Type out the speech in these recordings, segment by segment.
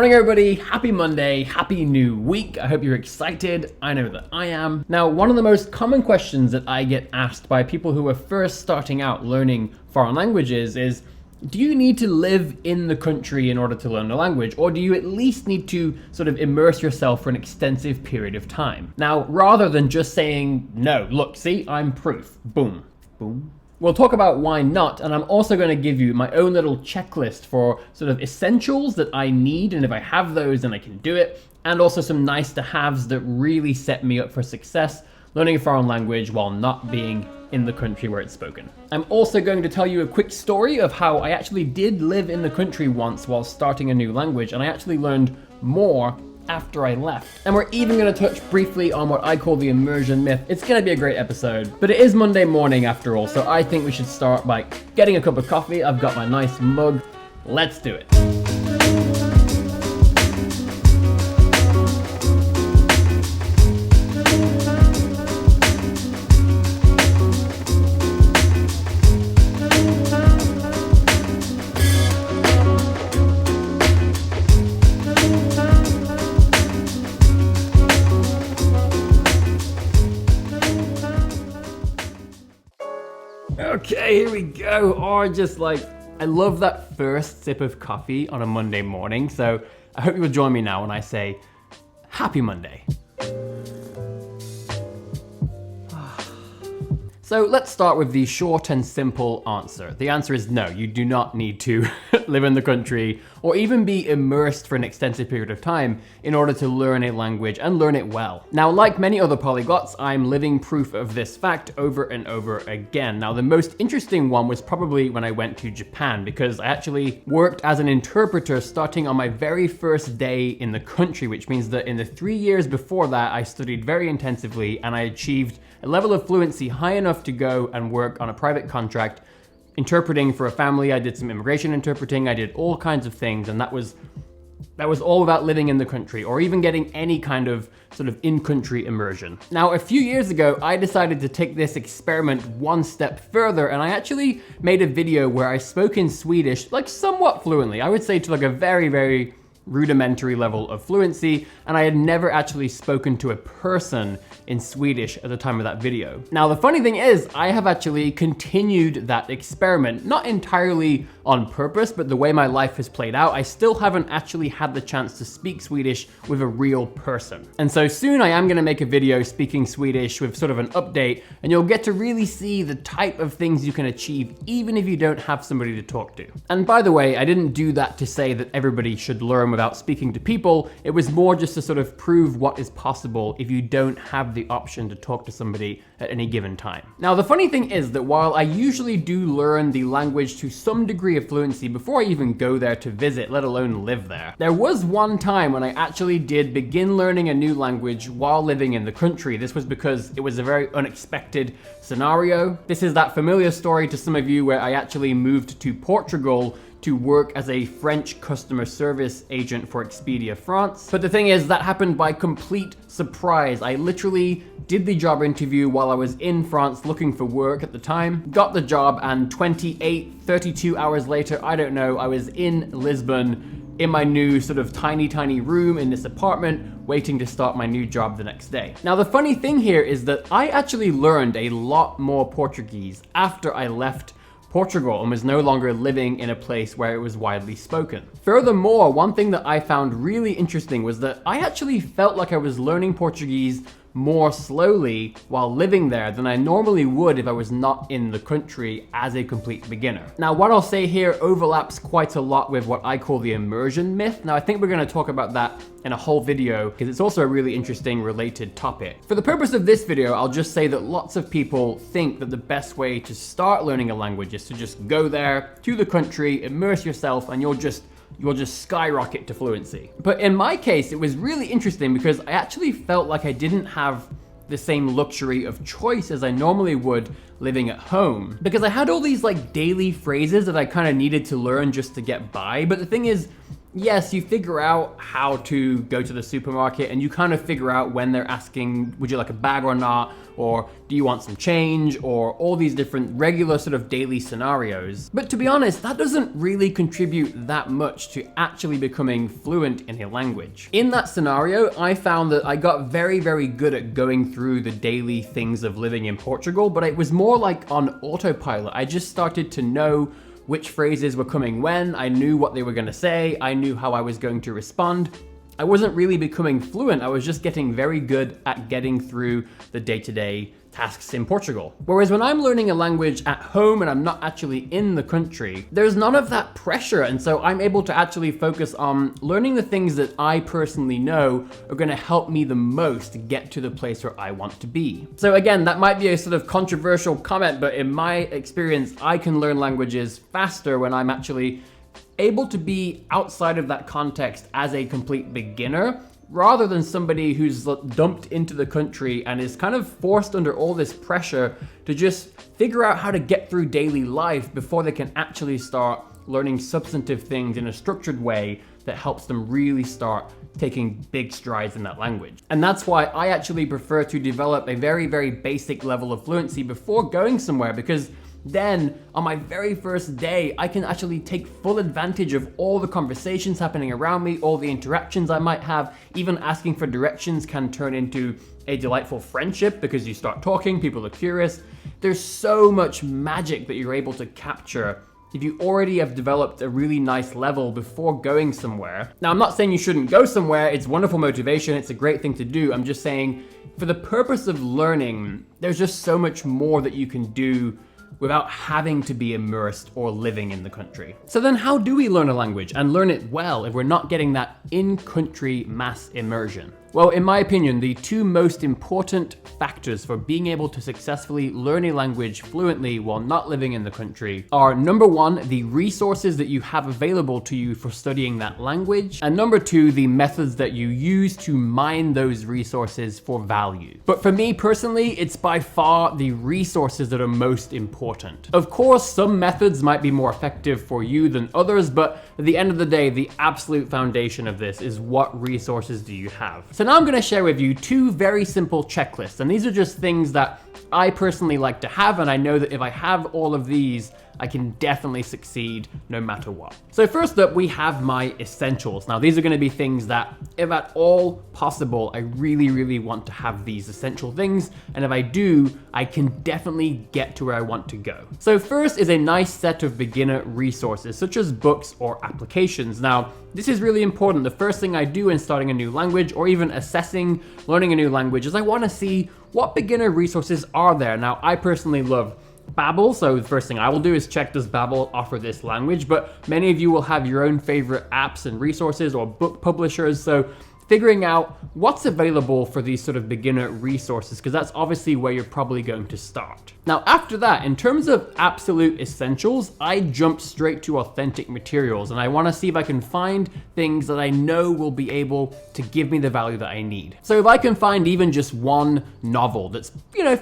Morning everybody, happy Monday, happy new week. I hope you're excited. I know that I am. Now, one of the most common questions that I get asked by people who are first starting out learning foreign languages is, do you need to live in the country in order to learn the language? Or do you at least need to sort of immerse yourself for an extensive period of time? Now, rather than just saying, no, look, see, I'm proof, boom, boom. We'll talk about why not, and I'm also going to give you my own little checklist for sort of essentials that I need, and if I have those, then I can do it, and also some nice to haves that really set me up for success learning a foreign language while not being in the country where it's spoken. I'm also going to tell you a quick story of how I actually did live in the country once while starting a new language, and I actually learned more after I left. And we're even going to touch briefly on what I call the immersion myth. It's going to be a great episode, but it is Monday morning after all, so I think we should start by getting a cup of coffee. I've got my nice mug. Let's do it. Okay, here we go. Or just like, I love that first sip of coffee on a Monday morning. So I hope you will join me now when I say, happy Monday. So let's start with the short and simple answer. The answer is no, you do not need to live in the country or even be immersed for an extensive period of time in order to learn a language and learn it well. Now, like many other polyglots, I'm living proof of this fact over and over again. Now, the most interesting one was probably when I went to Japan, because I actually worked as an interpreter starting on my very first day in the country, which means that in the 3 years before that, I studied very intensively and I achieved a level of fluency high enough to go and work on a private contract interpreting for a family. I did some immigration interpreting, I did all kinds of things, and that was all about living in the country or even getting any kind of sort of in-country immersion. Now, a few years ago, I decided to take this experiment one step further, and I actually made a video where I spoke in Swedish, like somewhat fluently. I would say to like a very, very rudimentary level of fluency, and I had never actually spoken to a person in Swedish at the time of that video. Now, the funny thing is, I have actually continued that experiment, not entirely on purpose, but the way my life has played out, I still haven't actually had the chance to speak Swedish with a real person. And so soon I am gonna make a video speaking Swedish with sort of an update, and you'll get to really see the type of things you can achieve even if you don't have somebody to talk to. And by the way, I didn't do that to say that everybody should learn without speaking to people. It was more just to sort of prove what is possible if you don't have the option to talk to somebody at any given time. Now, the funny thing is that while I usually do learn the language to some degree of fluency before I even go there to visit, let alone live there was one time when I actually did begin learning a new language while living in the country. This was because it was a very unexpected scenario. This is that familiar story to some of you where I actually moved to Portugal to work as a French customer service agent for Expedia France. But the thing is, that happened by complete surprise. I literally did the job interview while I was in France looking for work at the time, got the job, and 32 hours later, I don't know, I was in Lisbon in my new sort of tiny room in this apartment, waiting to start my new job the next day. Now, the funny thing here is that I actually learned a lot more Portuguese after I left Portugal and was no longer living in a place where it was widely spoken. Furthermore, one thing that I found really interesting was that I actually felt like I was learning Portuguese more slowly while living there than I normally would if I was not in the country as a complete beginner. Now, what I'll say here overlaps quite a lot with what I call the immersion myth. Now, I think we're going to talk about that in a whole video because it's also a really interesting related topic. For the purpose of this video, I'll just say that lots of people think that the best way to start learning a language is to just go there to the country, immerse yourself, and you'll just skyrocket to fluency. But in my case, it was really interesting because I actually felt like I didn't have the same luxury of choice as I normally would living at home, because I had all these like daily phrases that I kind of needed to learn just to get by. But the thing is, Yes, you figure out how to go to the supermarket and you kind of figure out when they're asking, would you like a bag or not? Or do you want some change? Or all these different regular sort of daily scenarios. But to be honest, that doesn't really contribute that much to actually becoming fluent in a language. In that scenario, I found that I got very, very good at going through the daily things of living in Portugal, but it was more like on autopilot. I just started to know which phrases were coming when, I knew what they were going to say, I knew how I was going to respond. I wasn't really becoming fluent, I was just getting very good at getting through the day-to-day tasks in Portugal. Whereas when I'm learning a language at home and I'm not actually in the country, there's none of that pressure, and so I'm able to actually focus on learning the things that I personally know are going to help me the most get to the place where I want to be. So again, that might be a sort of controversial comment, but in my experience, I can learn languages faster when I'm actually able to be outside of that context as a complete beginner, rather than somebody who's dumped into the country and is kind of forced under all this pressure to just figure out how to get through daily life before they can actually start learning substantive things in a structured way that helps them really start taking big strides in that language. And that's why I actually prefer to develop a very, very basic level of fluency before going somewhere, because then on my very first day, I can actually take full advantage of all the conversations happening around me, all the interactions I might have. Even asking for directions can turn into a delightful friendship because you start talking, people are curious. There's so much magic that you're able to capture if you already have developed a really nice level before going somewhere. Now, I'm not saying you shouldn't go somewhere. It's wonderful motivation. It's a great thing to do. I'm just saying for the purpose of learning, there's just so much more that you can do without having to be immersed or living in the country. So then how do we learn a language and learn it well if we're not getting that in-country mass immersion? Well, in my opinion, the two most important factors for being able to successfully learn a language fluently while not living in the country are, number one, the resources that you have available to you for studying that language, and number two, the methods that you use to mine those resources for value. But for me personally, it's by far the resources that are most important. Of course, some methods might be more effective for you than others, but at the end of the day, the absolute foundation of this is what resources do you have. So now I'm going to share with you two very simple checklists, and these are just things that I personally like to have, and I know that if I have all of these, I can definitely succeed no matter what. So first up, we have my essentials. Now these are going to be things that, if at all possible, I really, really want to have these essential things, and if I do, I can definitely get to where I want to go. So first is a nice set of beginner resources, such as books or applications. Now, this is really important. The first thing I do in starting a new language, or even assessing learning a new language, is I want to see what beginner resources are there. Now, I personally love Babbel, so the first thing I will do is check, does Babbel offer this language? But many of you will have your own favorite apps and resources or book publishers, so figuring out what's available for these sort of beginner resources, because that's obviously where you're probably going to start. Now, after that, in terms of absolute essentials, I jump straight to authentic materials, and I want to see if I can find things that I know will be able to give me the value that I need. So if I can find even just one novel that's,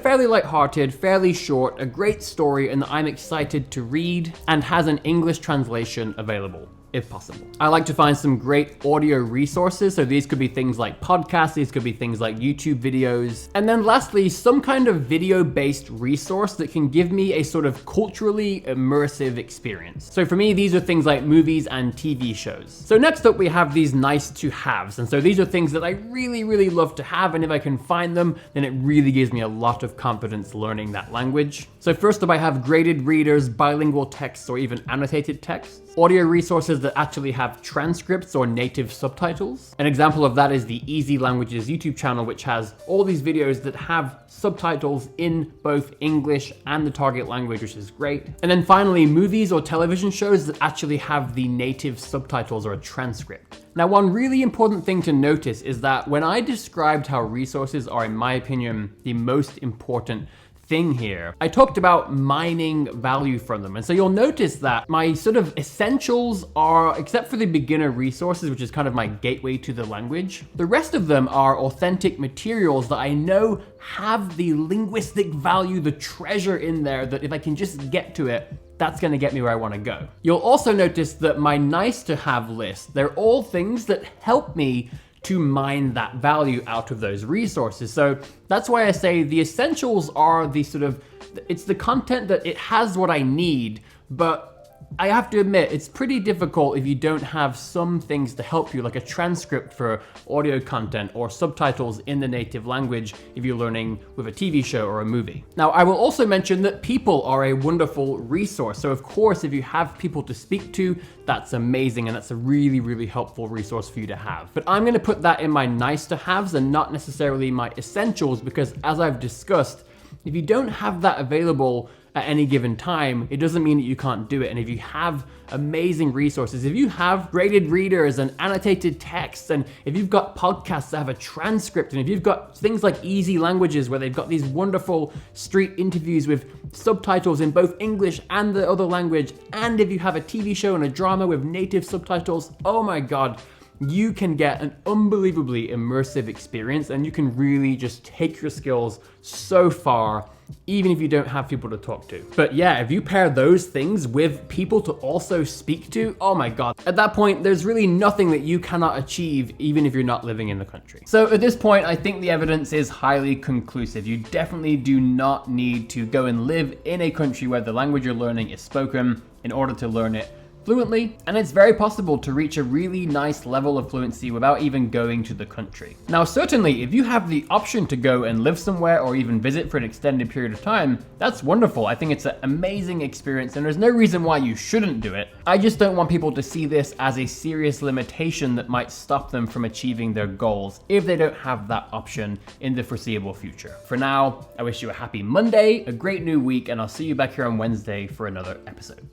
fairly lighthearted, fairly short, a great story, and that I'm excited to read, and has an English translation available, if possible. I like to find some great audio resources, so these could be things like podcasts, these could be things like YouTube videos, and then lastly, some kind of video-based resource that can give me a sort of culturally immersive experience. So for me, these are things like movies and TV shows. So next up, we have these nice to haves, and so these are things that I really, really love to have, and if I can find them, then it really gives me a lot of confidence learning that language. So first up, I have graded readers, bilingual texts, or even annotated texts, audio resources that actually have transcripts or native subtitles. An example of that is the Easy Languages YouTube channel, which has all these videos that have subtitles in both English and the target language, which is great. And then finally, movies or television shows that actually have the native subtitles or a transcript. Now, one really important thing to notice is that when I described how resources are, in my opinion, the most important thing here, I talked about mining value from them. And so you'll notice that my sort of essentials are, except for the beginner resources, which is kind of my gateway to the language, the rest of them are authentic materials that I know have the linguistic value, the treasure in there, that if I can just get to it, that's gonna get me where I wanna go. You'll also notice that my nice to have list, they're all things that help me to mine that value out of those resources. So that's why I say the essentials are the sort of, it's the content that it has what I need, but I have to admit, it's pretty difficult if you don't have some things to help you, like a transcript for audio content or subtitles in the native language if you're learning with a TV show or a movie. Now, I will also mention that people are a wonderful resource. So of course, if you have people to speak to, that's amazing, and that's a really, really helpful resource for you to have. But I'm gonna put that in my nice to haves and not necessarily my essentials, because as I've discussed, if you don't have that available at any given time, it doesn't mean that you can't do it. And if you have amazing resources, if you have graded readers and annotated texts, and if you've got podcasts that have a transcript, and if you've got things like Easy Languages where they've got these wonderful street interviews with subtitles in both English and the other language, and if you have a TV show and a drama with native subtitles, oh my God, you can get an unbelievably immersive experience, and you can really just take your skills so far, even if you don't have people to talk to. But yeah, if you pair those things with people to also speak to, oh my God, at that point, there's really nothing that you cannot achieve, even if you're not living in the country. So at this point, I think the evidence is highly conclusive. You definitely do not need to go and live in a country where the language you're learning is spoken in order to learn it fluently, and it's very possible to reach a really nice level of fluency without even going to the country. Now, certainly, if you have the option to go and live somewhere or even visit for an extended period of time, that's wonderful. I think it's an amazing experience, and there's no reason why you shouldn't do it. I just don't want people to see this as a serious limitation that might stop them from achieving their goals if they don't have that option in the foreseeable future. For now, I wish you a happy Monday, a great new week, and I'll see you back here on Wednesday for another episode.